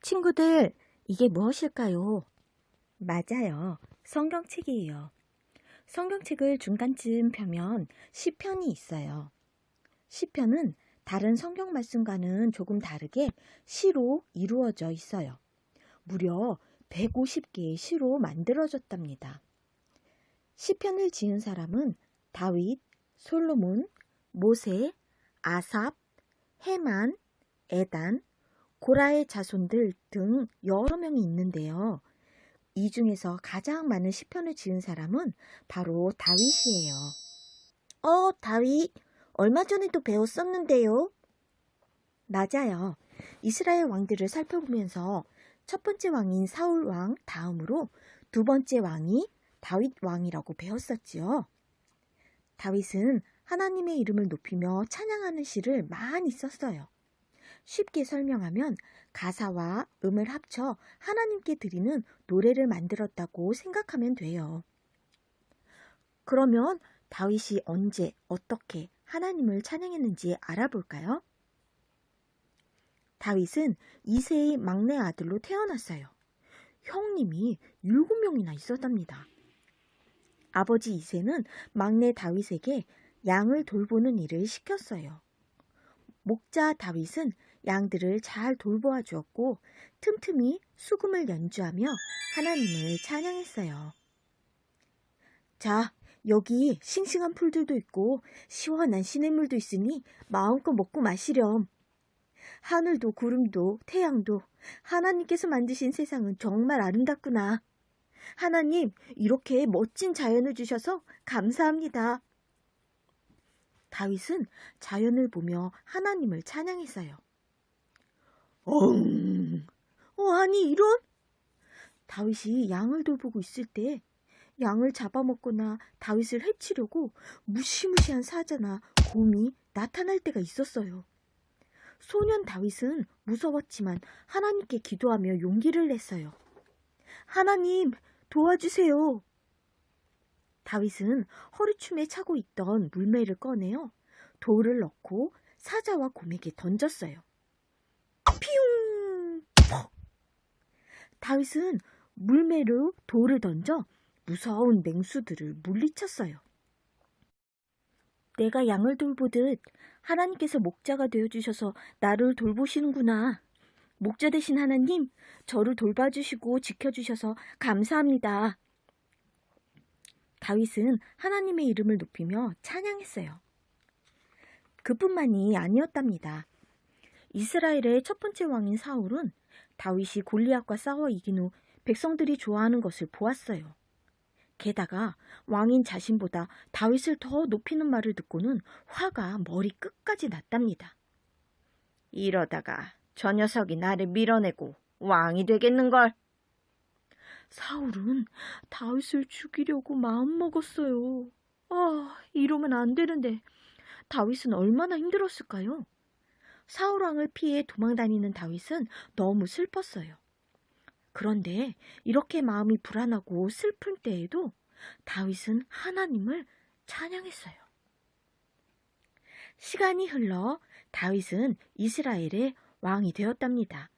친구들, 이게 무엇일까요? 맞아요. 성경책이에요. 성경책을 중간쯤 펴면 시편이 있어요. 시편은 다른 성경 말씀과는 조금 다르게 시로 이루어져 있어요. 무려 150개의 시로 만들어졌답니다. 시편을 지은 사람은 다윗, 솔로몬, 모세, 아삽, 헤만, 에단, 고라의 자손들 등 여러 명이 있는데요. 이 중에서 가장 많은 시편을 지은 사람은 바로 다윗이에요. 다윗, 얼마 전에도 배웠었는데요. 맞아요. 이스라엘 왕들을 살펴보면서 첫 번째 왕인 사울 왕 다음으로 두 번째 왕이 다윗 왕이라고 배웠었지요. 다윗은 하나님의 이름을 높이며 찬양하는 시를 많이 썼어요. 쉽게 설명하면 가사와 음을 합쳐 하나님께 드리는 노래를 만들었다고 생각하면 돼요. 그러면 다윗이 언제 어떻게 하나님을 찬양했는지 알아볼까요? 다윗은 이새의 막내 아들로 태어났어요. 형님이 7명이나 있었답니다. 아버지 이새는 막내 다윗에게 양을 돌보는 일을 시켰어요. 목자 다윗은 양들을 잘 돌보아 주었고 틈틈이 수금을 연주하며 하나님을 찬양했어요. 자, 여기 싱싱한 풀들도 있고 시원한 시냇물도 있으니 마음껏 먹고 마시렴. 하늘도 구름도 태양도 하나님께서 만드신 세상은 정말 아름답구나. 하나님, 이렇게 멋진 자연을 주셔서 감사합니다. 다윗은 자연을 보며 하나님을 찬양했어요. 아니 이런? 다윗이 양을 돌보고 있을 때 양을 잡아먹거나 다윗을 해치려고 무시무시한 사자나 곰이 나타날 때가 있었어요. 소년 다윗은 무서웠지만 하나님께 기도하며 용기를 냈어요. 하나님, 도와주세요. 다윗은 허리춤에 차고 있던 물매를 꺼내어 돌을 넣고 사자와 곰에게 던졌어요. 피웅! 퍽! 다윗은 물매로 돌을 던져 무서운 맹수들을 물리쳤어요. 내가 양을 돌보듯 하나님께서 목자가 되어주셔서 나를 돌보시는구나. 목자 되신 하나님, 저를 돌봐주시고 지켜주셔서 감사합니다. 다윗은 하나님의 이름을 높이며 찬양했어요. 그뿐만이 아니었답니다. 이스라엘의 첫 번째 왕인 사울은 다윗이 골리앗과 싸워 이긴 후 백성들이 좋아하는 것을 보았어요. 게다가 왕인 자신보다 다윗을 더 높이는 말을 듣고는 화가 머리 끝까지 났답니다. 이러다가 저 녀석이 나를 밀어내고 왕이 되겠는걸. 사울은 다윗을 죽이려고 마음먹었어요. 이러면 안 되는데 다윗은 얼마나 힘들었을까요? 사울 왕을 피해 도망다니는 다윗은 너무 슬펐어요. 그런데 이렇게 마음이 불안하고 슬픈 때에도 다윗은 하나님을 찬양했어요. 시간이 흘러 다윗은 이스라엘의 왕이 되었답니다.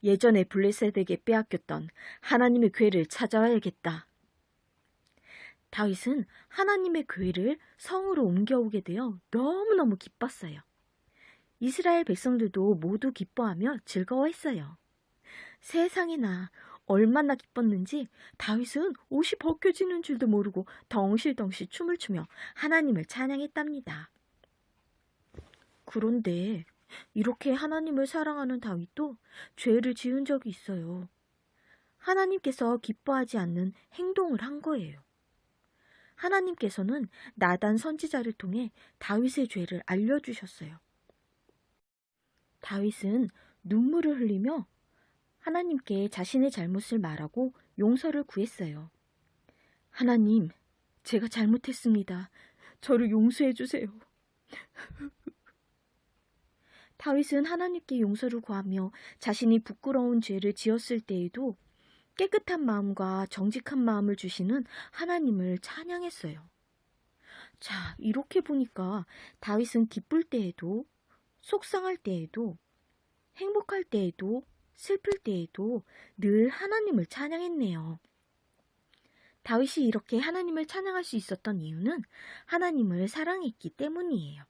예전에 블레셋에게 빼앗겼던 하나님의 궤를 찾아와야겠다. 다윗은 하나님의 궤를 성으로 옮겨오게 되어 너무너무 기뻤어요. 이스라엘 백성들도 모두 기뻐하며 즐거워했어요. 세상에나 얼마나 기뻤는지 다윗은 옷이 벗겨지는 줄도 모르고 덩실덩실 춤을 추며 하나님을 찬양했답니다. 그런데 이렇게 하나님을 사랑하는 다윗도 죄를 지은 적이 있어요. 하나님께서 기뻐하지 않는 행동을 한 거예요. 하나님께서는 나단 선지자를 통해 다윗의 죄를 알려주셨어요. 다윗은 눈물을 흘리며 하나님께 자신의 잘못을 말하고 용서를 구했어요. 하나님, 제가 잘못했습니다. 저를 용서해 주세요. 다윗은 하나님께 용서를 구하며 자신이 부끄러운 죄를 지었을 때에도 깨끗한 마음과 정직한 마음을 주시는 하나님을 찬양했어요. 자, 이렇게 보니까 다윗은 기쁠 때에도 속상할 때에도 행복할 때에도 슬플 때에도 늘 하나님을 찬양했네요. 다윗이 이렇게 하나님을 찬양할 수 있었던 이유는 하나님을 사랑했기 때문이에요.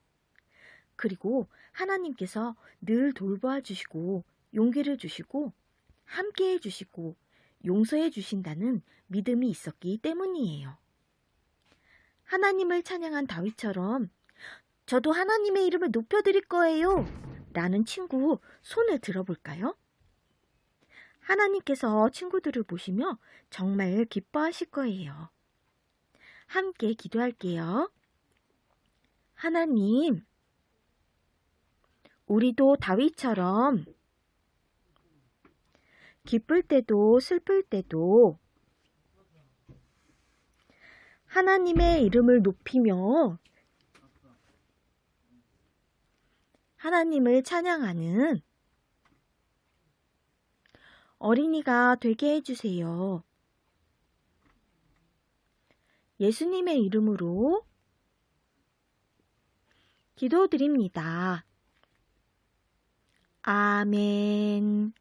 그리고 하나님께서 늘 돌보아 주시고 용기를 주시고 함께해 주시고 용서해 주신다는 믿음이 있었기 때문이에요. 하나님을 찬양한 다윗처럼 저도 하나님의 이름을 높여드릴 거예요 라는 친구 손을 들어볼까요? 하나님께서 친구들을 보시며 정말 기뻐하실 거예요. 함께 기도할게요. 하나님, 우리도 다윗처럼 기쁠 때도 슬플 때도 하나님의 이름을 높이며 하나님을 찬양하는 어린이가 되게 해주세요. 예수님의 이름으로 기도드립니다. 아멘.